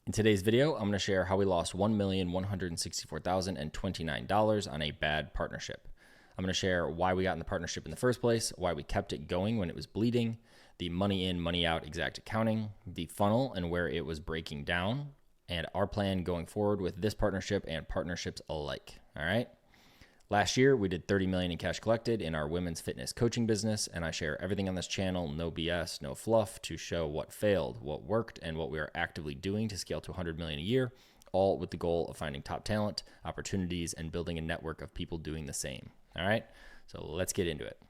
In today's video, I'm going to share how we lost $1,164,029 on a bad partnership. I'm going to share why we got in the partnership in the first place, why we kept it going when it was bleeding, the money in, money out exact accounting, the funnel and where it was breaking down, and our plan going forward with this partnership and partnerships alike. All right. Last year, we did $30 million in cash collected in our women's fitness coaching business, and I share everything on this channel, no BS, no fluff, to show what failed, what worked, and what we are actively doing to scale to $100 million a year, all with the goal of finding top talent, opportunities, and building a network of people doing the same. All right, so let's get into it.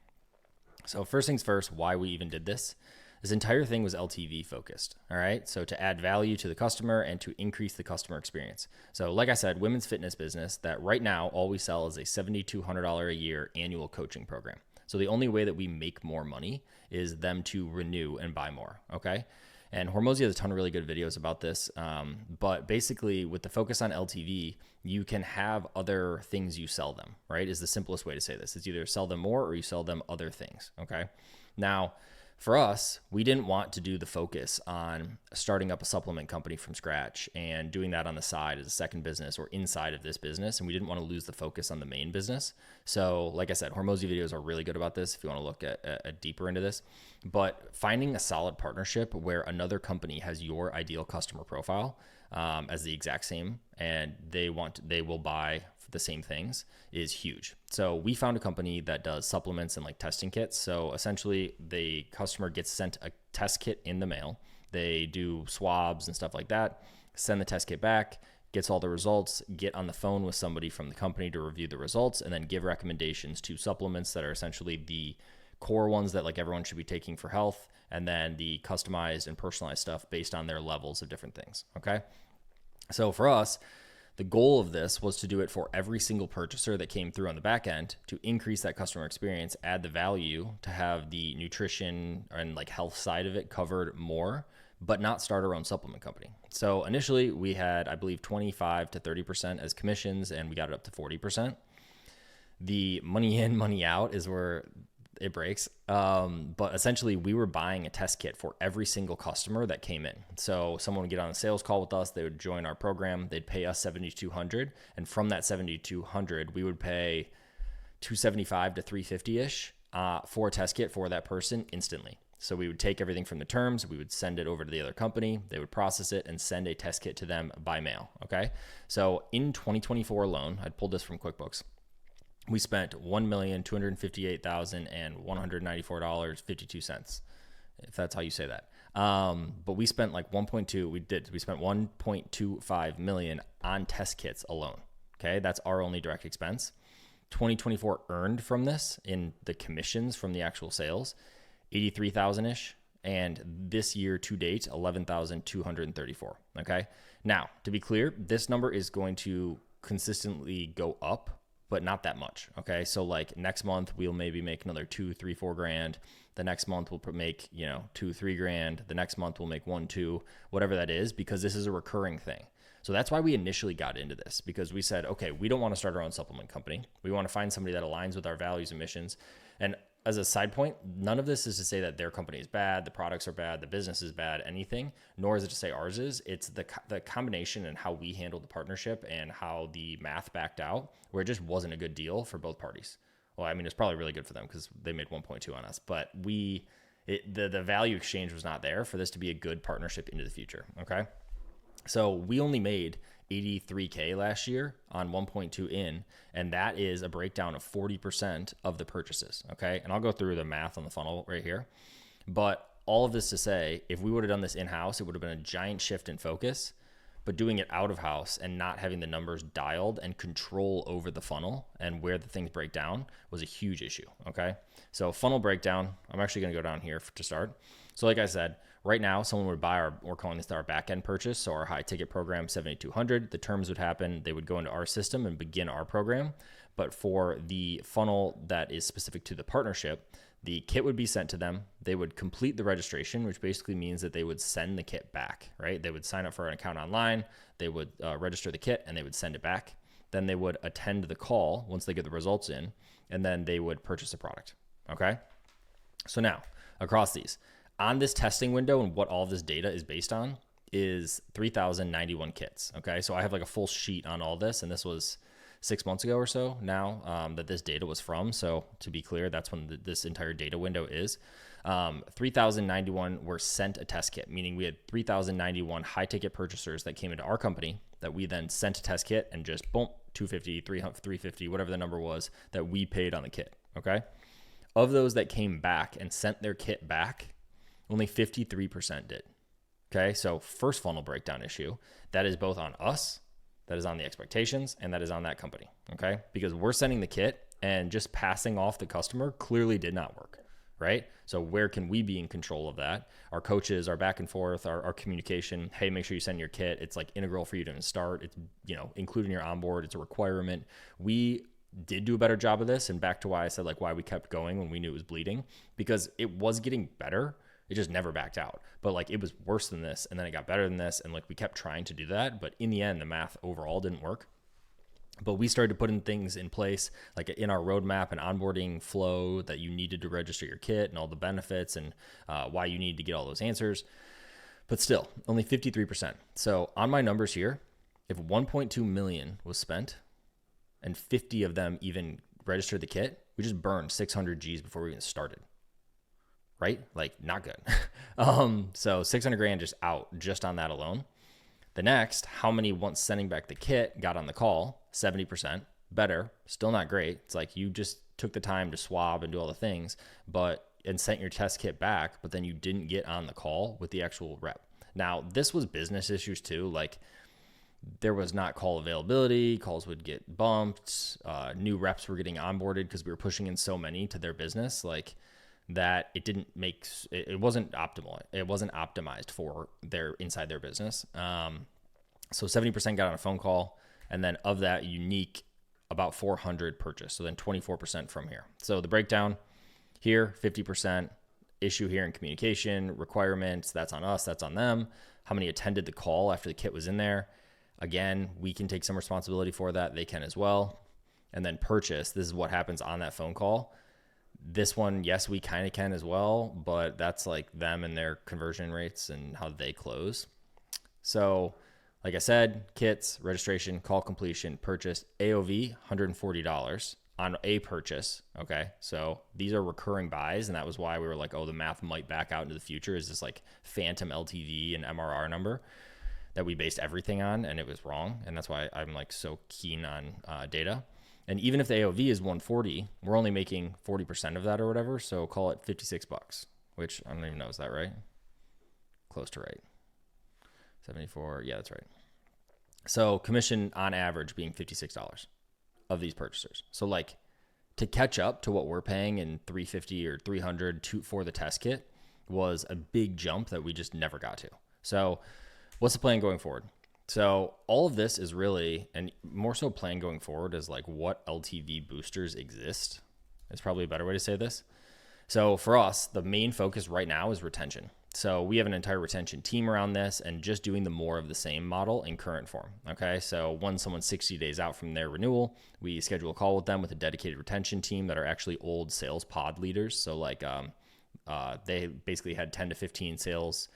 So first things first, why we even did this. This entire thing was LTV focused, all right? So to add value to the customer and to increase the customer experience. So like I said, women's fitness business that right now, all we sell is a $7,200 a year annual coaching program. So the only way that we make more money is them to renew and buy more, okay? And Hormozi has a ton of really good videos about this. But basically with the focus on LTV, you can have other things you sell them, right? Is the simplest way to say this. It's either sell them more or you sell them other things, okay? Now, for us, we didn't want to do the focus on starting up a supplement company from scratch and doing that on the side as a second business or inside of this business. And we didn't want to lose the focus on the main business. So like I said, Hormozi videos are really good about this if you want to look at deeper into this. But finding a solid partnership where another company has your ideal customer profile as the exact same and they will buy the same things is huge. So we found a company that does supplements and like testing kits. So essentially the customer gets sent a test kit in the mail. They do swabs and stuff like that, send the test kit back, gets all the results, get on the phone with somebody from the company to review the results, and then give recommendations to supplements that are essentially the core ones that like everyone should be taking for health, and then the customized and personalized stuff based on their levels of different things. Okay. So for us, the goal of this was to do it for every single purchaser that came through on the back end to increase that customer experience, add the value to have the nutrition and like health side of it covered more, but not start our own supplement company. So initially we had, I believe, 25 to 30% as commissions, and we got it up to 40%. The money in, money out is where it breaks. But essentially we were buying a test kit for every single customer that came in. So someone would get on a sales call with us. They would join our program. They'd pay us $7,200. And from that $7,200, we would pay $275 to $350-ish for a test kit for that person instantly. So we would take everything from the terms, we would send it over to the other company, they would process it and send a test kit to them by mail. Okay. So in 2024 alone, I'd pulled this from QuickBooks. We spent $1,258,194.52, if that's how you say that. But we spent like 1.2, we spent 1.25 million on test kits alone. Okay. That's our only direct expense. 2024 earned from this in the commissions from the actual sales, 83,000-ish. And this year to date, 11,234. Okay. Now, to be clear, this number is going to consistently go up, but not that much. Okay. So like next month we'll maybe make another 2, 3, 4 grand. The next month we'll make, 2, 3 grand. The next month we'll make 1, 2, whatever that is, because this is a recurring thing. So that's why we initially got into this, because we said, okay, we don't want to start our own supplement company. We want to find somebody that aligns with our values and missions. And as a side point, none of this is to say that their company is bad, the products are bad, the business is bad, anything, nor is it to say ours is. It's the combination and how we handled the partnership and how the math backed out, where it just wasn't a good deal for both parties. Well, I mean, it's probably really good for them because they made 1.2 on us, but the value exchange was not there for this to be a good partnership into the future. Okay. So we only made 83K last year on 1.2 in, and that is a breakdown of 40% of the purchases. Okay. And I'll go through the math on the funnel right here, but all of this to say, if we would have done this in-house, it would have been a giant shift in focus, but doing it out of house and not having the numbers dialed and control over the funnel and where the things break down was a huge issue. Okay. So funnel breakdown, I'm actually going to go down here to start. So like I said, right now, someone would buy we're calling this our back-end purchase. So our high ticket program, 7,200, the terms would happen. They would go into our system and begin our program. But for the funnel that is specific to the partnership, the kit would be sent to them. They would complete the registration, which basically means that they would send the kit back, right? They would sign up for an account online. They would register the kit and they would send it back. Then they would attend the call once they get the results in, and then they would purchase the product. Okay. So now across these, on this testing window and what all of this data is based on, is 3,091 kits. Okay. So I have like a full sheet on all this, and this was 6 months ago or so now that this data was from. So to be clear, that's when this entire data window is. 3,091 were sent a test kit, meaning we had 3,091 high ticket purchasers that came into our company that we then sent a test kit and just boom, 250, 300, 350, whatever the number was that we paid on the kit. Okay. Of those that came back and sent their kit back, only 53% did. Okay. So first funnel breakdown issue, that is both on us, that is on the expectations, and that is on that company. Okay. Because we're sending the kit and just passing off the customer clearly did not work. Right. So where can we be in control of that? Our coaches, our back and forth, our communication. Hey, make sure you send your kit. It's like integral for you to start. It's, including your onboard. It's a requirement. We did do a better job of this. And back to why I said like why we kept going when we knew it was bleeding, because it was getting better. It just never backed out. But like it was worse than this, and then it got better than this. And like we kept trying to do that. But in the end, the math overall didn't work. But we started putting things in place, like in our roadmap and onboarding flow, that you needed to register your kit and all the benefits and why you need to get all those answers. But still, only 53%. So on my numbers here, if 1.2 million was spent and 50 of them even registered the kit, we just burned 600 G's before we even started. Right? Like not good. So 600 grand just out just on that alone. The next, how many once sending back the kit got on the call? 70%. Better, still not great. It's like you just took the time to swab and do all the things, and sent your test kit back, but then you didn't get on the call with the actual rep. Now, this was business issues too. Like there was not call availability, calls would get bumped, new reps were getting onboarded because we were pushing in so many to their business. Like that it wasn't optimal. It wasn't optimized for inside their business. So 70% got on a phone call, and then of that unique, about 400 purchased. So then 24% from here. So the breakdown here, 50% issue here in communication, requirements, that's on us, that's on them. How many attended the call after the kit was in there? Again, we can take some responsibility for that. They can as well. And then purchase, this is what happens on that phone call. This one, yes, we kind of can as well, but that's like them and their conversion rates and how they close. So like I said, kits, registration, call completion, purchase, AOV, $140 on a purchase. Okay. So these are recurring buys. And that was why we were like, oh, the math might back out into the future, is this like phantom LTV and MRR number that we based everything on, and it was wrong. And that's why I'm like so keen on data. And even if the AOV is 140, we're only making 40% of that or whatever. So call it $56, which I don't even know. Is that right? Close to right. 74. Yeah, that's right. So commission on average being $56 of these purchasers. So like to catch up to what we're paying in 350 or 300 for the test kit was a big jump that we just never got to. So what's the plan going forward? So all of this is really, and more so plan going forward, is like what LTV boosters exist. Is probably a better way to say this. So for us, the main focus right now is retention. So we have an entire retention team around this and just doing the more of the same model in current form. Okay. So when someone's 60 days out from their renewal, we schedule a call with them with a dedicated retention team that are actually old sales pod leaders. So like they basically had 10 to 15 sales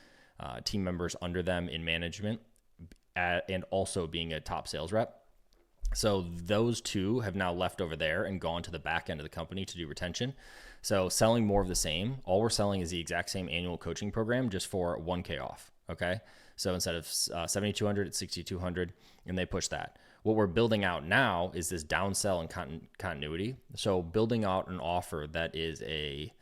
team members under them in management, and also being a top sales rep. So those two have now left over there and gone to the back end of the company to do retention. So selling more of the same, all we're selling is the exact same annual coaching program, just for 1K off. Okay. So instead of 7,200, it's 6,200, and they push that. What we're building out now is this downsell and continuity. So building out an offer that is a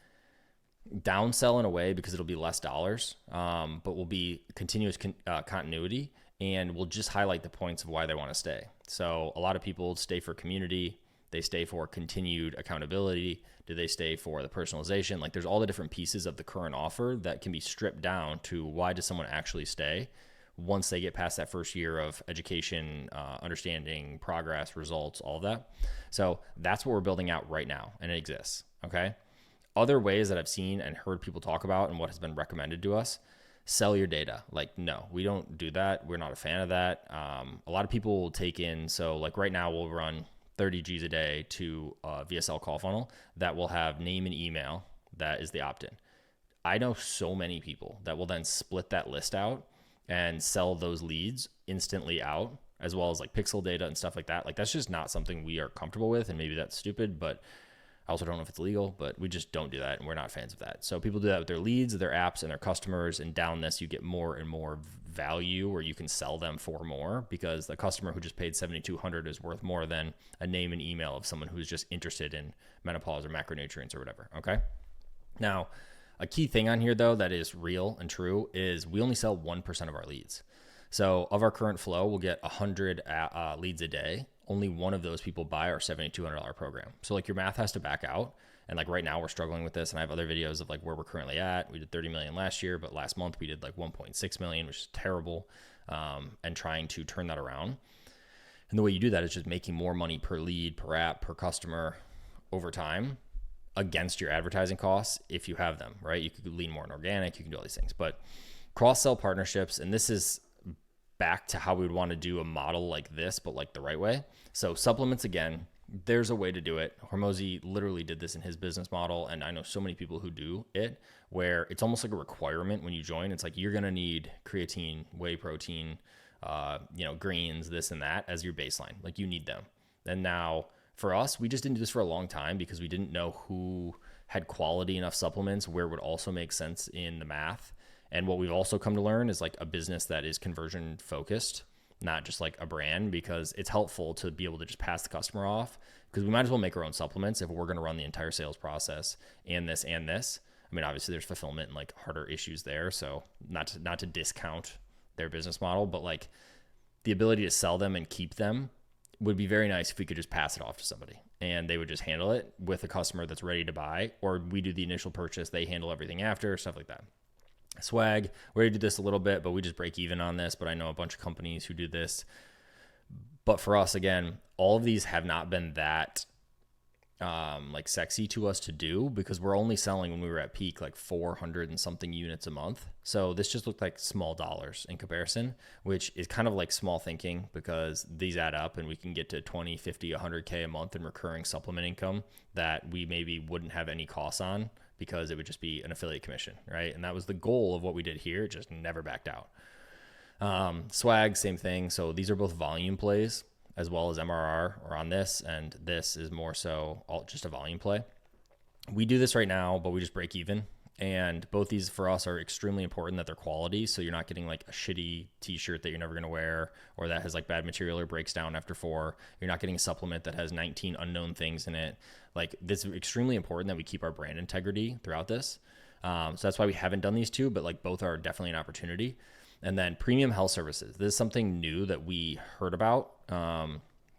downsell in a way, because it'll be less dollars, but will be continuous continuity. And we'll just highlight the points of why they want to stay. So a lot of people stay for community. They stay for continued accountability. Do they stay for the personalization? Like there's all the different pieces of the current offer that can be stripped down to why does someone actually stay once they get past that first year of education, understanding, progress, results, all of that. So that's what we're building out right now, and it exists. Okay. Other ways that I've seen and heard people talk about and what has been recommended to us: sell your data. Like, no, we don't do that. We're not a fan of that. A lot of people will take in, so like right now we'll run 30 G's a day to a VSL call funnel that will have name and email. That is the opt-in. I know so many people that will then split that list out and sell those leads instantly out, as well as like pixel data and stuff like that. Like that's just not something we are comfortable with. And maybe that's stupid, but I also don't know if it's legal, but we just don't do that. And we're not fans of that. So people do that with their leads, their apps, and their customers. And down this, you get more and more value where you can sell them for more, because the customer who just paid $7,200 is worth more than a name and email of someone who's just interested in menopause or macronutrients or whatever. Okay. Now, a key thing on here though, that is real and true, is we only sell 1% of our leads. So of our current flow, we'll get 100 leads a day. Only one of those people buy our $7,200 program. So like your math has to back out. And like right now we're struggling with this, and I have other videos of like where we're currently at. We did 30 million last year, but last month we did like 1.6 million, which is terrible. And trying to turn that around. And the way you do that is just making more money per lead, per app, per customer over time against your advertising costs if you have them, right? You could lean more on organic, you can do all these things, but cross-sell partnerships, and this is back to how we would want to do a model like this, but like the right way. So supplements, again, there's a way to do it. Hormozi literally did this in his business model, and I know so many people who do it, where it's almost like a requirement when you join. It's like you're going to need creatine, whey protein, greens, this and that as your baseline. Like you need them. And now for us, we just didn't do this for a long time because we didn't know who had quality enough supplements where it would also make sense in the math. And what we've also come to learn is like a business that is conversion focused, not just like a brand, because it's helpful to be able to just pass the customer off, because we might as well make our own supplements if we're going to run the entire sales process and this and this. I mean, obviously there's fulfillment and like harder issues there. So not to discount their business model, but like the ability to sell them and keep them would be very nice if we could just pass it off to somebody and they would just handle it with a customer that's ready to buy, or we do the initial purchase, they handle everything after, stuff like that. Swag, we already did this a little bit, but we just break even on this. But I know a bunch of companies who do this. But for us, again, all of these have not been that like sexy to us to do, because we're only selling, when we were at peak, like 400 and something units a month. So this just looked like small dollars in comparison, which is kind of like small thinking, because these add up and we can get to 20, 50, 100K a month in recurring supplement income that we maybe wouldn't have any costs on, because it would just be an affiliate commission, right? And that was the goal of what we did here. It just never backed out. Swag, same thing. So these are both volume plays as well as MRR are on this, and this is more so just a volume play. We do this right now, but we just break even. And both these for us are extremely important that they're quality. So you're not getting like a shitty t-shirt that you're never going to wear, or that has like bad material or breaks down after 4. You're not getting a supplement that has 19 unknown things in it. Like, this is extremely important that we keep our brand integrity throughout this. So that's why we haven't done these two, but like both are definitely an opportunity. And then premium health services. This is something new that we heard about,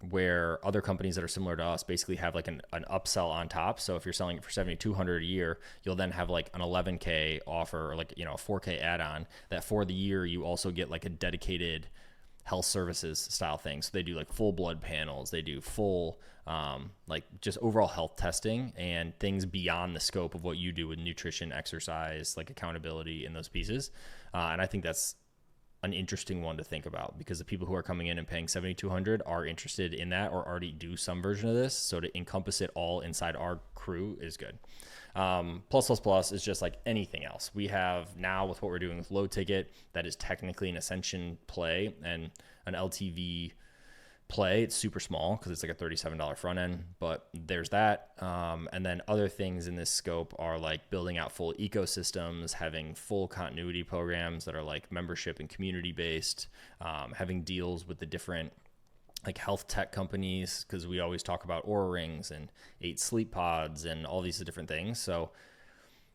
where other companies that are similar to us basically have like an upsell on top. So if you're selling it for $7,200 a year, you'll then have like an $11K offer, or like, a $4K add-on that for the year you also get like a dedicated health services style thing. So they do like full blood panels, they do full like just overall health testing and things beyond the scope of what you do with nutrition, exercise, like accountability in those pieces. And I think that's an interesting one to think about, because the people who are coming in and paying $7,200 are interested in that or already do some version of this. So to encompass it all inside our crew is good. Plus is just like anything else. We have now, with what we're doing with low ticket, that is technically an Ascension play and an LTV play. It's super small because it's like a $37 front end, but there's that. And then other things in this scope are like building out full ecosystems, having full continuity programs that are like membership and community based, having deals with the different like health tech companies, because we always talk about Oura Rings and 8 sleep pods and all these different things. So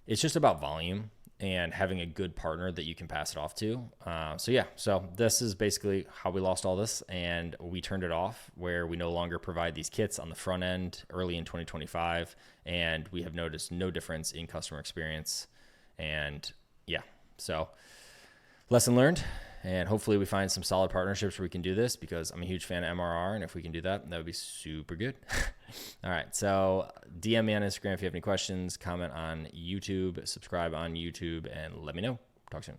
it's just about volume and having a good partner that you can pass it off to. So this is basically how we lost all this, and we turned it off, where we no longer provide these kits on the front end early in 2025, and we have noticed no difference in customer experience. And so lesson learned. And hopefully we find some solid partnerships where we can do this, because I'm a huge fan of MRR. And if we can do that, that would be super good. All right. So DM me on Instagram if you have any questions, comment on YouTube, subscribe on YouTube, and let me know. Talk soon.